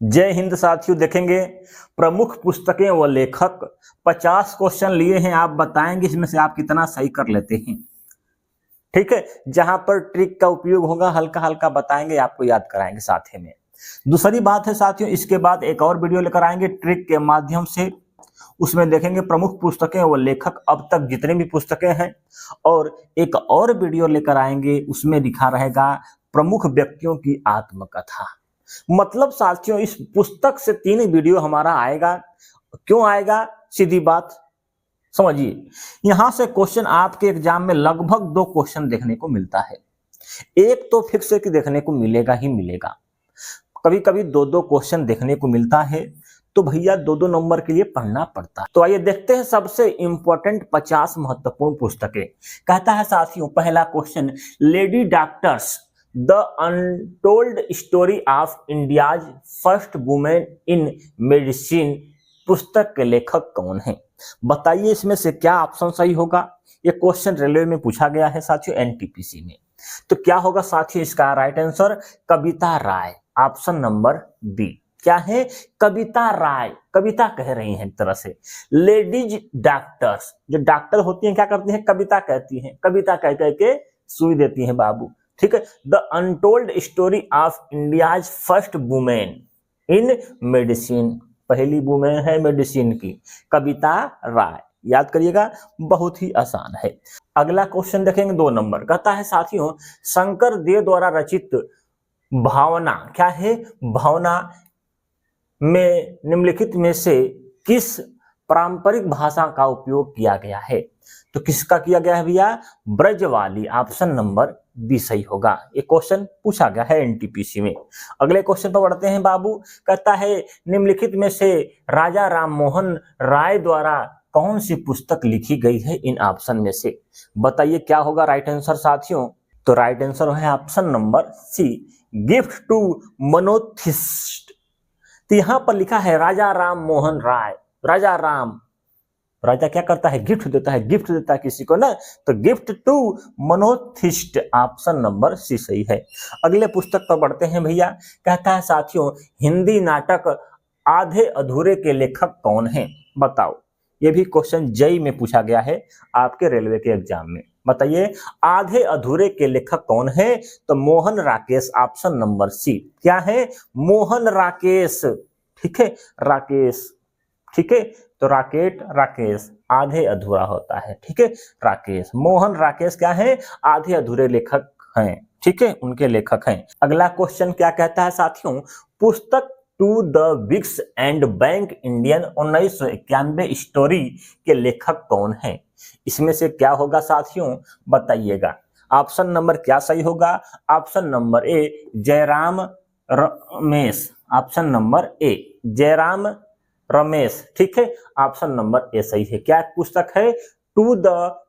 जय हिंद साथियों। देखेंगे प्रमुख पुस्तकें व लेखक। 50 क्वेश्चन लिए हैं, आप बताएंगे इसमें से आप कितना सही कर लेते हैं। ठीक है, जहां पर ट्रिक का उपयोग होगा हल्का हल्का बताएंगे, आपको याद कराएंगे साथ ही में। दूसरी बात है साथियों, इसके बाद एक और वीडियो लेकर आएंगे ट्रिक के माध्यम से। उसमें देखेंगे प्रमुख पुस्तकें व लेखक, अब तक जितने भी पुस्तकें हैं, और एक और वीडियो लेकर आएंगे उसमें लिखा रहेगा प्रमुख व्यक्तियों की आत्मकथा। मतलब साथियों इस पुस्तक से 3 वीडियो हमारा आएगा। क्यों आएगा, सीधी बात समझिए। यहां से क्वेश्चन आपके एग्जाम में लगभग 2 क्वेश्चन देखने को मिलता है। एक तो फिक्स है कि देखने को मिलेगा ही मिलेगा, कभी कभी 2-2 क्वेश्चन देखने को मिलता है, तो भैया 2-2 नंबर के लिए पढ़ना पड़ता है। तो आइए देखते हैं सबसे इंपॉर्टेंट 50 महत्वपूर्ण पुस्तकें। कहता है साथियों पहला question, lady doctors the untold story of India's first women in medicine पुस्तक के लेखक कौन है? बताइए इसमें से क्या ऑप्शन सही होगा। ये क्वेश्चन रेलवे में पूछा गया है साथियों, एनटीपीसी में। तो क्या होगा साथियों इसका राइट आंसर? कविता राय, ऑप्शन नंबर बी। क्या है? कविता राय, कविता कह रही हैं एक तरह से। लेडीज डॉक्टर्स, जो डॉक्टर होती हैं क्या करती हैं? कविता कहती हैं, कविता कह कह के सुई देती हैं बाबू। ठीक है, the untold story of India's first women in medicine, पहली वुमेन है मेडिसिन की, कविता राय। याद करिएगा, बहुत ही आसान है। अगला क्वेश्चन देखेंगे 2 नंबर। कहता है साथियों शंकर देव द्वारा रचित भावना, क्या है? भावना में निम्नलिखित में से किस पारंपरिक भाषा का उपयोग किया गया है? तो किसका किया गया है भैया? ब्रजवाली, ऑप्शन नंबर बी सही होगा। ये क्वेश्चन पूछा गया है एनटीपीसी में। अगले क्वेश्चन पर बढ़ते हैं बाबू। कहता है निम्नलिखित में से राजा राम मोहन राय द्वारा कौन सी पुस्तक लिखी गई है इन ऑप्शन में से? बताइए क्या होगा राइट आंसर साथियों? तो राइट आंसर है option number C, gift to monotheist. तो यहां पर लिखा है राजा राम मोहन राय। राजा क्या करता है? गिफ्ट देता है, गिफ्ट देता है किसी को ना, तो gift to monotheist, option number C सही है। अगले पुस्तक पर बढ़ते हैं भैया। कहता है साथियों हिंदी नाटक आधे अधूरे के लेखक कौन हैं? बताओ। ये भी क्वेश्चन जेईई में पूछा गया है आपके रेलवे के एग्जाम में। बताइए आधे अधूरे के लेखक कौन है? तो Mohan Rakesh, option number C. क्या है? मोहन राकेश। ठीक है, राकेश। ठीक है, तो राकेश आधे अधूरा होता है। ठीक है, राकेश, मोहन राकेश क्या है? आधे अधूरे लेखक हैं। ठीक है, उनके लेखक हैं। अगला क्वेश्चन क्या कहता है साथियों, पुस्तक to the brinks and back Indian 1991 story के लेखक कौन है? इसमें से क्या होगा साथियों बताइएगा। ऑप्शन नंबर क्या सही होगा? ऑप्शन नंबर ए जयराम रमेश, ऑप्शन नंबर ए जयराम रमेश। ठीक है, ऑप्शन नंबर ए सही है। क्या पुस्तक है? To the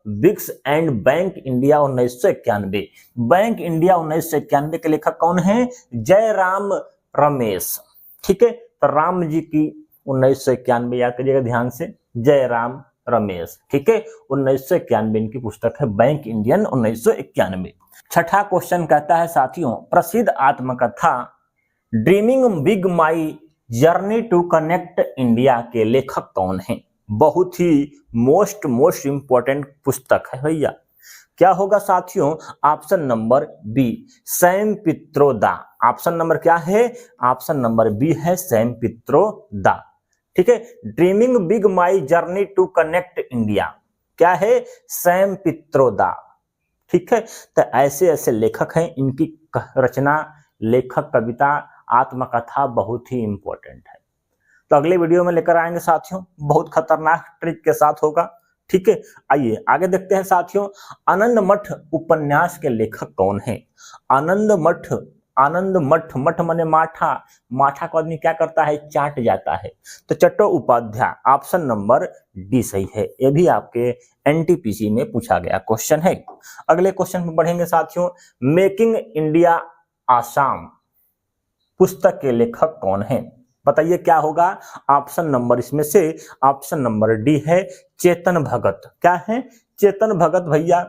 brinks and back India 1991। Back India 1991 के लेखक कौन है? जयराम रमेश। ठीक है, तो राम जी की 1991 याद करिएगा ध्यान से, जयराम रमेश। ठीक है, 1991 इनकी पुस्तक है, बैंक इंडियन 1991। छठा क्वेश्चन कहता है साथियों प्रसिद्ध आत्मकथा dreaming big my journey to connect India के लेखक कौन हैं? बहुत ही मोस्ट इंपॉर्टेंट पुस्तक है भैया। क्या होगा साथियों? Option number B Sam Pitroda. Option number क्या है? ऑप्शन नंबर बी है सैम पित्रोदा। ठीक है, dreaming big my journey to connect India क्या है? सैम पित्रोदा। ठीक है, तो ऐसे ऐसे लेखक हैं, इनकी रचना, लेखक, कविता, आत्मकथा बहुत ही इंपॉर्टेंट है। तो अगले वीडियो में लेकर आएंगे साथियों, बहुत खतरनाक ट्रिक के साथ होगा। ठीक है, आइए आगे देखते हैं साथियों। आनंद मठ उपन्यास के लेखक कौन है? आनंद मठ, मठ माने माठा, माठा को आदमी क्या करता है? चाट जाता है। तो चट्टोपाध्याय, ऑप्शन नंबर डी सही है। ये भी आपके एनटीपीसी में पूछा गया क्वेश्चन है। अगले क्वेश्चन में बढ़ेंगे साथियों। मेकिंग इंडिया आसाम पुस्तक के लेखक कौन है? बताइए क्या होगा ऑप्शन नंबर इसमें से? ऑप्शन नंबर डी है चेतन भगत। क्या है? चेतन भगत भैया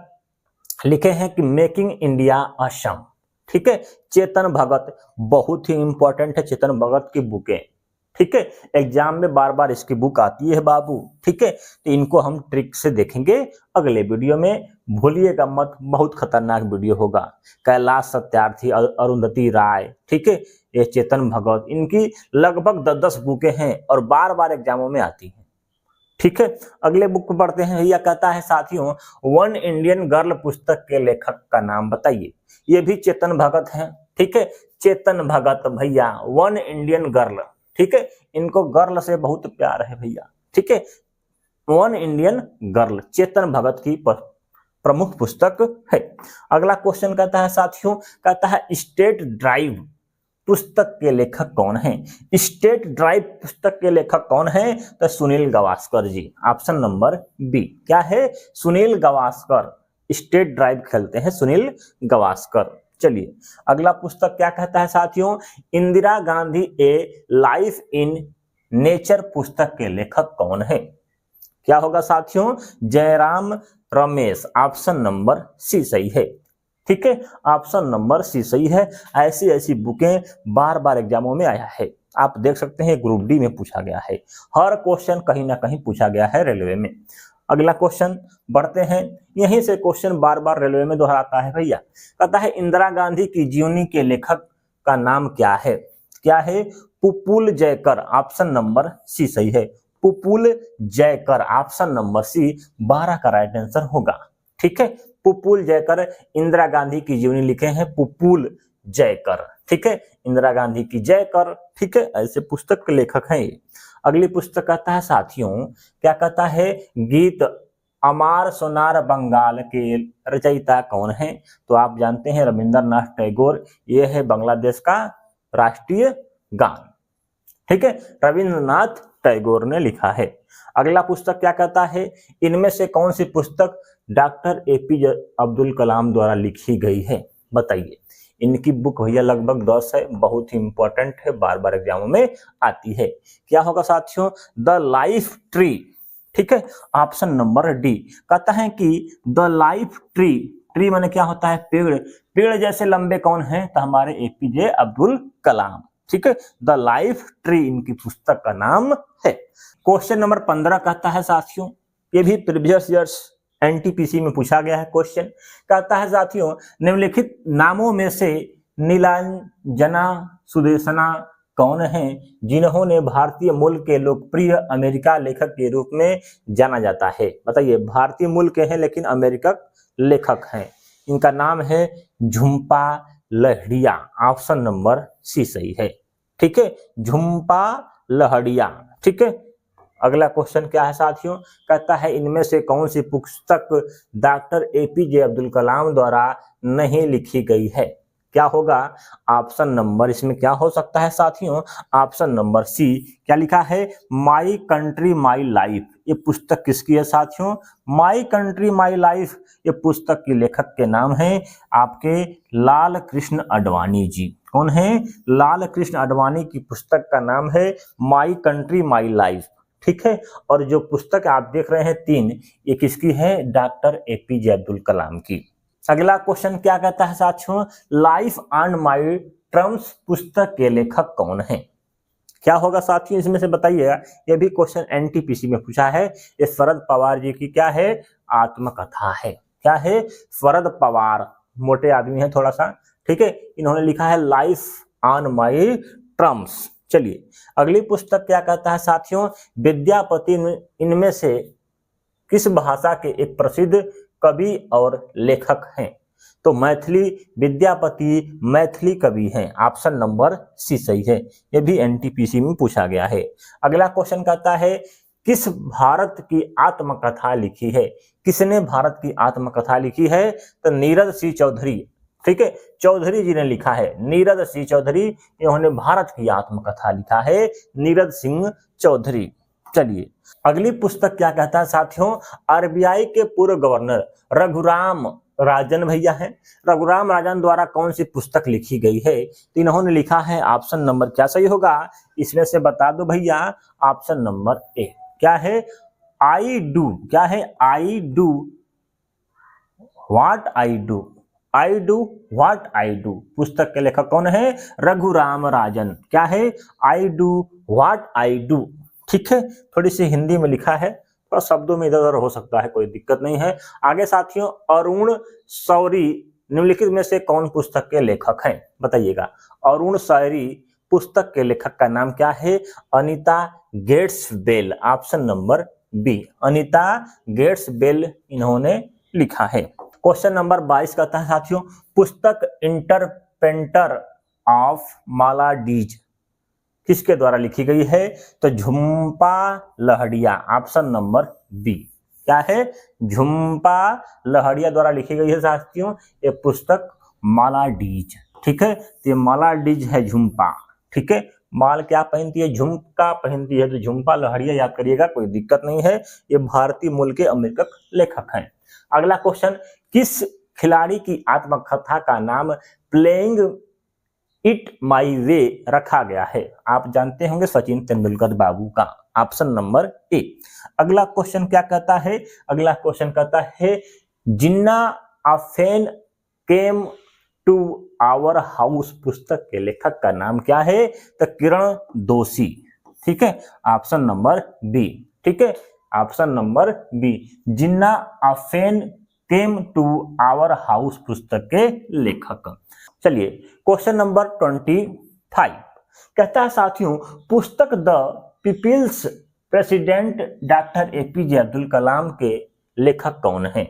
लिखे हैं कि मेकिंग इंडिया असम। ठीक है। चेतन भगत बहुत ही इंपॉर्टेंट है, चेतन भगत की बुकें, ठीक है, एग्जाम में बार बार इसकी बुक आती है बाबू, ठीक है। तो इनको हम ट्रिक से देखेंगे अगले वीडियो में, भूलिएगा मत, बहुत खतरनाक वीडियो होगा। कैलाश सत्यार्थी, अरुंधति राय, ठीक है, ये चेतन भगत, इनकी लगभग 10-10 बुकें हैं और बार बार एग्जामों में आती हैं, ठीक है। अगले बुक को पढ़ते हैं भैया। कहता है साथियों, वन इंडियन गर्ल पुस्तक के लेखक का नाम बताइए। ये भी चेतन भगत हैं, ठीक है, चेतन भगत भैया, वन इंडियन गर्ल, ठीक है, इनको गर्ल से बहुत प्यार है भैया, ठीक है। One Indian girl Chetan Bhagat की प्रमुख पुस्तक है। अगला क्वेश्चन कहता है साथियों, कहता है स्टेट ड्राइव पुस्तक के लेखक कौन हैं? स्टेट ड्राइव पुस्तक के लेखक कौन हैं? तो सुनील गावस्कर जी, ऑप्शन नंबर बी। क्या है? सुनील गावस्कर, स्टेट ड्राइव खेलते हैं सुनील गावस्कर। चलिए अगला पुस्तक क्या कहता है साथियों, Indira Gandhi a life in nature पुस्तक के लेखक कौन है? क्या होगा साथियों? Jairam Ramesh, option number C सही है, ठीक है, ऑप्शन नंबर सी सही है। ऐसी ऐसी बुकें बार बार एग्जामों में आया है, आप देख सकते हैं ग्रुप डी में पूछा गया है, हर क्वेश्चन कहीं ना कहीं पूछा गया है रेलवे में। अगला क्वेश्चन बढ़ते हैं, यहीं से क्वेश्चन बार बार रेलवे में दोहराता है भैया। कहता है इंदिरा गांधी की जीवनी के लेखक का नाम क्या है? क्या है? Pupul Jayakar, option number C सही है, Pupul Jayakar, option number C 12 का राइट आंसर होगा, ठीक है। पुपुल जयकर इंदिरा गांधी की जीवनी लिखे हैं पुपुल जयकर, ठीक है, इंदिरा गांधी की जयकर, ठीक है, ऐसे पुस्तक के लेखक हैं ये। अगली पुस्तक कहता है साथियों, क्या कहता है, गीत अमार सोनार बंगाल के रचयिता कौन है? तो आप जानते हैं रविंद्रनाथ टैगोर, ये है बांग्लादेश का राष्ट्रीय गान, ठीक है, रविंद्रनाथ टैगोर ने लिखा है। अगला पुस्तक क्या कहता है, इनमें से कौन सी पुस्तक डॉक्टर एपीजे अब्दुल कलाम द्वारा लिखी गई है? बताइए। इनकी बुक भैया लगभग 10 है, बहुत ही इंपॉर्टेंट है, बार बार एग्जामों में आती है। क्या होगा साथियों? द लाइफ ट्री, ठीक है, ऑप्शन नंबर डी। कहता है कि द लाइफ ट्री, ट्री माने क्या होता है? पेड़, पेड़ जैसे लंबे कौन है? तो हमारे एपीजे अब्दुल कलाम, ठीक है, द लाइफ ट्री इनकी पुस्तक का नाम है। क्वेश्चन नंबर 15 कहता है साथियों, ये भी प्रीवियस ईयर्स एनटीपीसी में पूछा गया है क्वेश्चन। कहता है साथियों, निम्नलिखित नामों में से नीलांजना सुदेशना कौन है जिन्होंने भारतीय मूल के लोकप्रिय अमेरिका लेखक के रूप में जाना जाता है? बताइए, भारतीय मूल के हैं लेकिन अमेरिकन लेखक हैं, इनका नाम है Jhumpa Lahiri, option number C सही है, ठीक है, झुम्पा लहड़िया, ठीक है। अगला क्वेश्चन क्या है साथियों? कहता है इनमें से कौन सी पुस्तक डॉक्टर एपीजे अब्दुल कलाम द्वारा नहीं लिखी गई है? क्या होगा? ऑप्शन नंबर, इसमें क्या हो सकता है साथियों? Option number C. क्या लिखा है? My country my life. ये पुस्तक किसकी है साथियों? माई कंट्री माई लाइफ, ये पुस्तक के लेखक के नाम है आपके लाल कृष्ण आडवाणी जी। कौन है? लाल कृष्ण आडवाणी की पुस्तक का नाम है माई कंट्री माई लाइफ, ठीक है। और जो पुस्तक आप देख रहे हैं 3, ये किसकी है? डॉक्टर एपीजे अब्दुल कलाम की। अगला क्वेश्चन क्या कहता है साथियों? लाइफ ऑन माई टर्म्स पुस्तक के लेखक कौन है? क्या होगा साथियों? इसमें से बताइएगा, ये भी क्वेश्चन एनटीपीसी में पूछा है। ये शरद पवार जी की क्या है? आत्मकथा है। क्या है? शरद पवार, मोटे आदमी है थोड़ा सा, ठीक है, इन्होंने लिखा है लाइफ ऑन माई टर्म्स। चलिए अगली पुस्तक क्या कहता है साथियों? विद्यापति इनमें से किस भाषा के एक प्रसिद्ध कवि और लेखक हैं? तो मैथिली, विद्यापति मैथिली कवि हैं, ऑप्शन नंबर सी सही है, यह भी एनटीपीसी में पूछा गया है। अगला क्वेश्चन कहता है किस भारत की आत्मकथा लिखी है? किसने भारत की आत्मकथा लिखी है? तो नीरज सिंह चौधरी, ठीक है, चौधरी जी ने लिखा है, नीरज सिंह चौधरी, इन्होंने भारत की आत्मकथा लिखा है, नीरज सिंह चौधरी। चलिए अगली पुस्तक क्या कहता है साथियों? आरबीआई के पूर्व गवर्नर रघुराम राजन भैया हैं, रघुराम राजन द्वारा कौन सी पुस्तक लिखी गई है? तो इन्होंने लिखा है, ऑप्शन नंबर क्या सही होगा? इसमें से बता दो भैया, ऑप्शन नंबर ए। क्या है? I do. क्या है? I do what I do, I do what I do पुस्तक के लेखक कौन है? रघुराम राजन। क्या है? I do what I do. ठीक है, थोड़ी सी हिंदी में लिखा है, थोड़ा शब्दों में इधर उधर हो सकता है, कोई दिक्कत नहीं है। आगे साथियों, अरुण शौरी निम्नलिखित में से कौन पुस्तक के लेखक हैं? बताइएगा। अरुण शौरी पुस्तक के लेखक का नाम क्या है? अनीता गेट्सवेल। ऑप्शन नंबर बी, अनीता गेट्सवेल इन्होंने लिखा है। क्वेश्चन नंबर 22 कहता है साथियों, पुस्तक इंटरप्रेटर ऑफ मालाडीज किसके द्वारा लिखी गई है? तो Jhumpa Lahiri. Option number B. क्या है? झुम्पा लहड़िया द्वारा लिखी गई है साथियों ये पुस्तक मालाडीज। ठीक है, तो ये मालाडीज है झुम्पा। ठीक है, माल क्या पहनती है? झुमका पहनती है, तो झुम्पा लहड़िया याद करिएगा, कोई दिक्कत नहीं है। ये भारतीय मूल के अमेरिकन लेखक हैं। अगला क्वेश्चन, किस खिलाड़ी की आत्मकथा का नाम प्लेइंग इट माई वे रखा गया है? आप जानते होंगे सचिन तेंदुलकर बाबू का। Option number A. अगला क्वेश्चन क्या कहता है? अगला क्वेश्चन कहता है, Jinnah often came to our house पुस्तक के लेखक का नाम क्या है? तो किरण दोषी। ठीक है, ऑप्शन नंबर बी। ठीक है, option number B, Jinnah often came to our house पुस्तक के लेखक। चलिए क्वेश्चन नंबर 25 कहता है साथियों, पुस्तक the people's president doctor APJ Abdul Kalam के लेखक कौन है?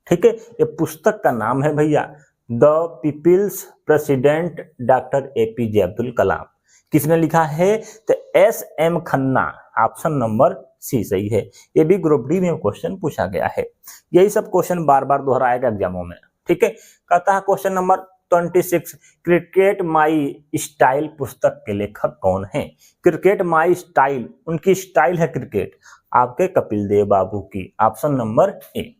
ठीक है, ये पुस्तक का नाम है भैया the people's president doctor APJ Abdul Kalam. किसने लिखा है? तो S M Khanna. Option number C सही है। ये भी ग्रुप डी में क्वेश्चन पूछा गया है। यही सब क्वेश्चन बार बार दोहराएगा एग्जामों में। ठीक है, कहता है question number 26, cricket my style पुस्तक के लेखक कौन है? क्रिकेट माई स्टाइल, उनकी स्टाइल है क्रिकेट, आपके कपिल देव बाबू की। Option number A.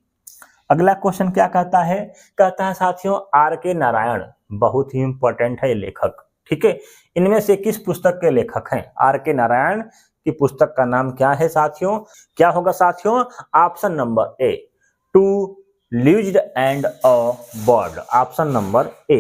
अगला क्वेश्चन क्या कहता है? कहता है साथियों, आर के नारायण बहुत ही इंपॉर्टेंट है लेखक। ठीक है, इनमें से किस पुस्तक के लेखक हैं? आर के नारायण की पुस्तक का नाम क्या है साथियों? क्या होगा साथियों? Option number A, to loused and a bird. Option number A.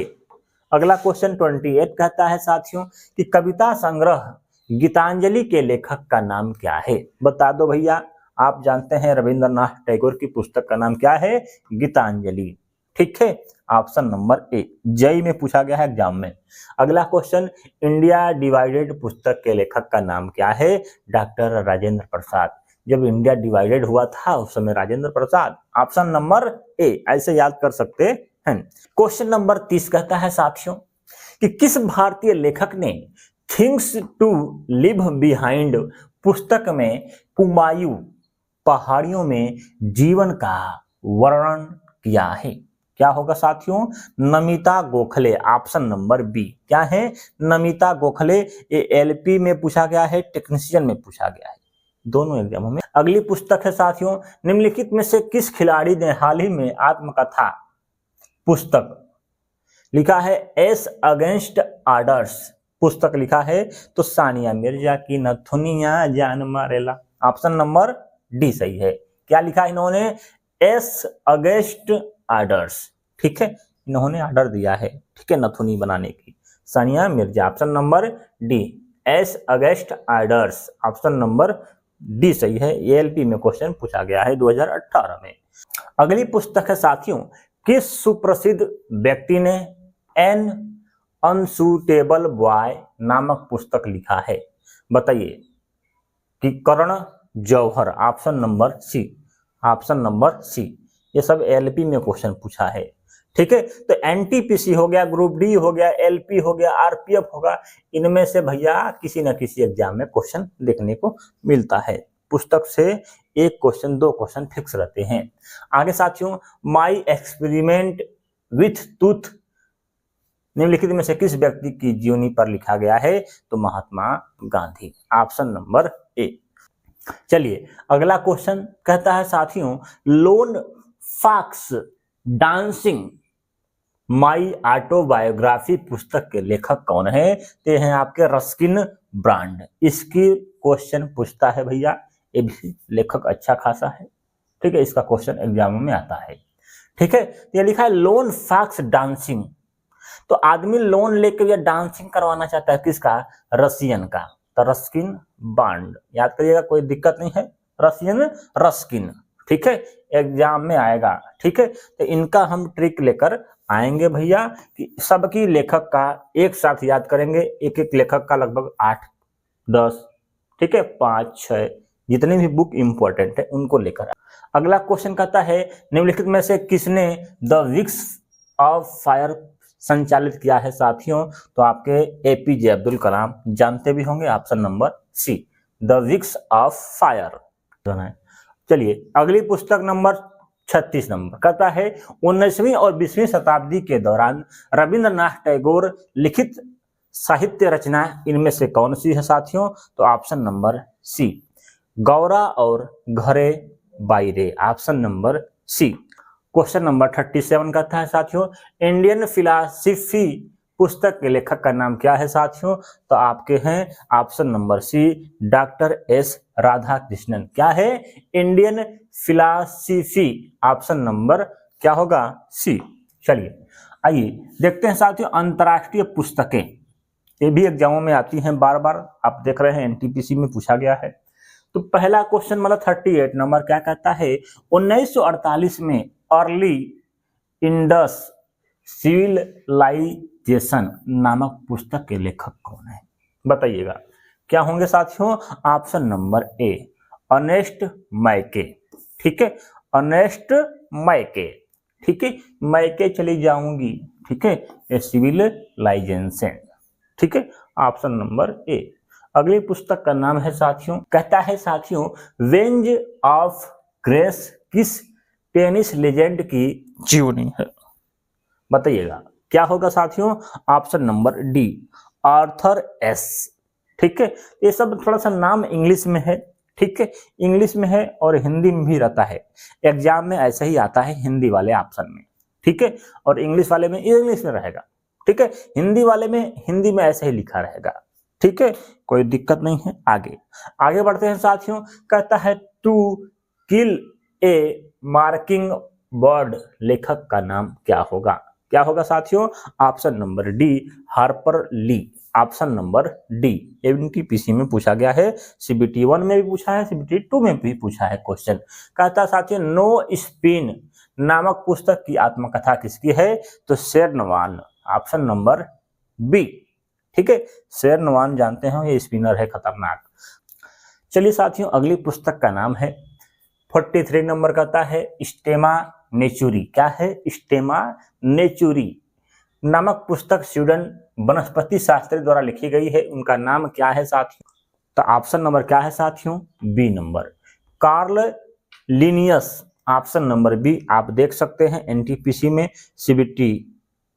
अगला क्वेश्चन 28 कहता है साथियों कि कविता संग्रह गीतांजलि के लेखक का नाम क्या है? बता दो भैया। आप जानते हैं रविंद्रनाथ टैगोर की पुस्तक का नाम क्या है? गीतांजलि। ठीक है, ऑप्शन नंबर ए। जेई में पूछा गया है एग्जाम में। अगला क्वेश्चन, इंडिया डिवाइडेड पुस्तक के लेखक का नाम क्या है? डॉक्टर राजेंद्र प्रसाद। जब इंडिया डिवाइडेड हुआ था उस समय राजेंद्र प्रसाद। ऑप्शन नंबर ए, ऐसे याद कर सकते हैं। क्वेश्चन नंबर 30 कहता है साथियों कि किस भारतीय लेखक ने थिंग्स टू लिव बिहाइंड पुस्तक में कुमायूं पहाड़ियों में जीवन का वर्णन किया है? क्या होगा साथियों? Namita Gokhale. Option number B. क्या है? नमिता गोखले। ये एलपी में पूछा गया है, टेक्नीशियन में पूछा गया है, दोनों एग्जामों में। अगली पुस्तक है साथियों, निम्नलिखित में से किस खिलाड़ी ने हाल ही में आत्मकथा पुस्तक लिखा है? एस अगेंस्ट ऑर्डर्स पुस्तक लिखा है, तो सानिया मिर्जा की नथुनिया जान मारेला। ऑप्शन नंबर डी सही है। क्या लिखा इन्होंने? S against orders. ठीक है, इन्होंने ऑर्डर दिया है, ठीक है, नथुनी बनाने की, Sania Mirza. Option number D, S against orders. Option number D सही है। एएलपी में क्वेश्चन पूछा गया है 2018 में। अगली पुस्तक है साथियों, किस सुप्रसिद्ध व्यक्ति ने एन अनसूटेबल बॉय नामक पुस्तक लिखा है? बताइए। कि Karan Johar. Option number C. Option number C. ये सब एलपी में क्वेश्चन पूछा है। ठीक है, तो एनटीपीसी हो गया, ग्रुप डी हो गया, एलपी हो गया, आरपीएफ होगा, इनमें से भैया किसी न किसी एग्जाम में क्वेश्चन देखने को मिलता है। पुस्तक से एक क्वेश्चन, दो क्वेश्चन फिक्स रहते हैं। आगे साथियों, माई एक्सपेरिमेंट विथ टूथ निम्नलिखित में से किस व्यक्ति की जीवनी पर लिखा गया है? तो Mahatma Gandhi. Option number A. चलिए अगला क्वेश्चन कहता है साथियों, lone fox dancing my autobiography पुस्तक के लेखक कौन है? ते हैं आपके रस्किन ब्रांड। इसकी क्वेश्चन पूछता है भैया, ये भी लेखक अच्छा खासा है। ठीक है, इसका क्वेश्चन एग्जाम में आता है। ठीक है, ये लिखा है लोन फॉक्स डांसिंग। तो आदमी लोन लेके ये डांसिंग करवाना चाहता है, किसका? रसियन का। तो रस्किन बॉन्ड याद करिएगा, कोई दिक्कत नहीं है। रसियन रस्किन, ठीक है, एग्जाम में आएगा। ठीक है, तो इनका हम ट्रिक लेकर आएंगे भैया कि सबकी लेखक का एक साथ याद करेंगे। एक एक लेखक का लगभग 8-10, ठीक है, 5-6 जितने भी बुक इंपॉर्टेंट है उनको लेकर। अगला क्वेश्चन कहता है निम्नलिखित में से किसने द विक्स ऑफ फायर संचालित किया है साथियों? तो आपके एपीजे अब्दुल कलाम जानते भी होंगे। Option number C, the wings of fire. चलिए अगली पुस्तक नंबर 36 नंबर कहता है 19वीं और 20वीं शताब्दी के दौरान रविंद्रनाथ टैगोर लिखित साहित्य रचना इनमें से कौन सी है साथियों? तो ऑप्शन नंबर सी, गौरा और Ghare Baire. Option number C. Question number 37 कहता है साथियों इंडियन फिलॉसफी पुस्तक के लेखक का नाम क्या है साथियों? तो आपके हैं option number C, doctor S Radhakrishnan. क्या है? Indian philosophy. ऑप्शन नंबर क्या होगा? सी। चलिए आइए देखते हैं साथियों अंतर्राष्ट्रीय पुस्तकें, ये भी एग्जामों में आती हैं बार बार, आप देख रहे हैं एनटीपीसी में पूछा गया है। तो पहला क्वेश्चन मतलब 38 नंबर क्या कहता है 1948 में अर्ली इंडस सिविलाइजेशन नामक पुस्तक के लेखक कौन है? बताइएगा क्या होंगे साथियों? ऑप्शन नंबर ए, अर्नेस्ट मैके। ठीक है, अर्नेस्ट मैके। ठीक है, मैके चली जाऊंगी। ठीक है, ए सिविलाइजेशन। ठीक है, ऑप्शन नंबर ए। अगली पुस्तक का नाम है साथियों, कहता है साथियों वेंज ऑफ ग्रेस किस टेनिस लेजेंड की जीवनी है? बताइएगा क्या होगा साथियों? Option number D, Arthur S. ठीक है, ये सब थोड़ा सा नाम इंग्लिश में है। ठीक है, इंग्लिश में है और हिंदी में भी रहता है, एग्जाम में ऐसे ही आता है हिंदी वाले ऑप्शन में। ठीक है, और इंग्लिश वाले में इंग्लिश में रहेगा। ठीक है, हिंदी वाले में हिंदी में ऐसे ही लिखा रहेगा। ठीक है, कोई दिक्कत नहीं है। आगे बढ़ते हैं साथियों, कहता है to kill a marking bird लेखक का नाम क्या होगा? क्या होगा साथियों? Option number D, Harper Lee. Option number D. NTPC में पूछा गया है, सीबीटी 1 में भी पूछा है, सीबीटी 2 में भी पूछा है क्वेश्चन। कहता है साथियों नो स्पिन नामक पुस्तक की आत्मकथा किसकी है? तो शेरनवान। Option number B. ठीक है, शेरनवान जानते हैं ये स्पिनर है खतरनाक। चलिए साथियों अगली पुस्तक का नाम है 43 नंबर कहता है स्टेमा नेचुरी। क्या है? स्टेमा नेचुरी नामक पुस्तक स्वीडन वनस्पति शास्त्री द्वारा लिखी गई है, उनका नाम क्या है साथियों? तो ऑप्शन नंबर क्या है साथियों? B number, Carl Linnaeus. Option number B आप देख सकते हैं एनटीपीसी में, सीबीटी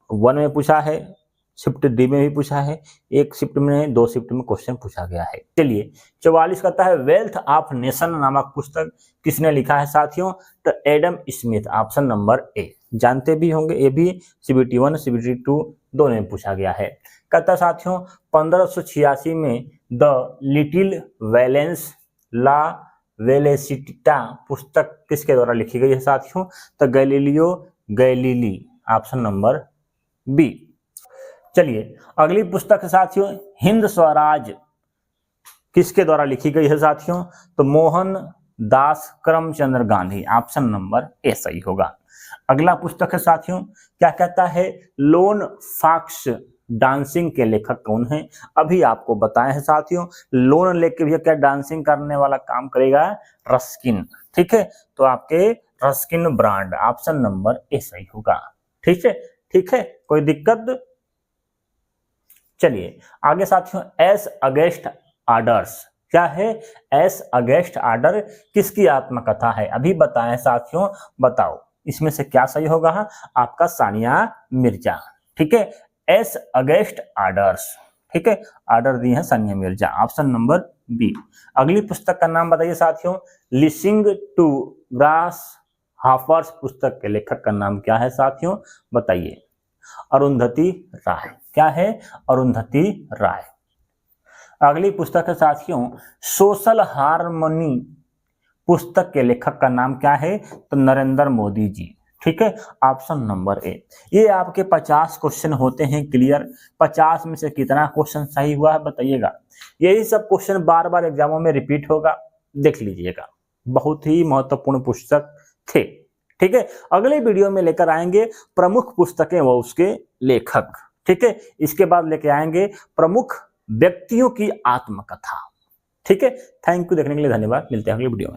1 में पूछा है, शिफ्ट डी में भी पूछा है, एक शिफ्ट में 2 शिफ्ट में क्वेश्चन पूछा गया है। चलिए 44 कहता है वेल्थ ऑफ नेशन नामक पुस्तक किसने लिखा है साथियों? तो एडम स्मिथ। ऑप्शन नंबर ए, जानते भी होंगे, ये भी सीबीटी 1 सीबीटी 2 दोनों में पूछा गया है। कहता साथियों 1586 में द लिटिल वैलेंस ला वेलेसिटा पुस्तक किसके द्वारा लिखी गई है साथियों? तो Galileo Galilei. Option number B. चलिए अगली पुस्तक साथियों हिंद स्वराज किसके द्वारा लिखी गई है साथियों? तो Mohan Das Karamchandra Gandhi. Option number A सही होगा। अगला पुस्तक है साथियों, क्या कहता है लोन फॉक्स डांसिंग के लेखक कौन है? अभी आपको बताए हैं साथियों, लोन लेके भी क्या डांसिंग करने वाला काम करेगा? रस्किन। ठीक है, तो आपके Ruskin brand. Option number A सही होगा। ठीक है, ठीक है, कोई दिक्कत? चलिए आगे साथियों एस अगेंस्ट आर्डर्स। क्या है? एस अगेंस्ट आर्डर किसकी आत्मकथा है? अभी बताएं साथियों, बताओ इसमें से क्या सही होगा? आपका सानिया मिर्जा। ठीक है, एस अगेंस्ट आर्डर्स। ठीक है, आर्डर दी है Sania Mirza. Option number B. अगली पुस्तक का नाम बताइए साथियों, लिसिंग टू ग्रास हाफर्स पुस्तक के लेखक का नाम क्या है साथियों? बताइए। अरुंधति राय। क्या है? अरुंधति राय। अगली पुस्तक है साथियों सोशल हार्मनी पुस्तक के लेखक का नाम क्या है? तो नरेंद्र मोदी जी। ठीक है, ऑप्शन नंबर ए। ये आपके 50 क्वेश्चन होते हैं क्लियर। 50 में से कितना क्वेश्चन सही हुआ है बताइएगा। यही सब क्वेश्चन बार बार एग्जामों में रिपीट होगा, देख लीजिएगा। बहुत ही महत्वपूर्ण पुस्तक थे। ठीक है, अगले वीडियो में लेकर आएंगे प्रमुख पुस्तकें व उसके लेखक। ठीक है, इसके बाद लेके आएंगे प्रमुख व्यक्तियों की आत्मकथा। ठीक है, थैंक यू, देखने के लिए धन्यवाद। मिलते हैं अगले वीडियो में।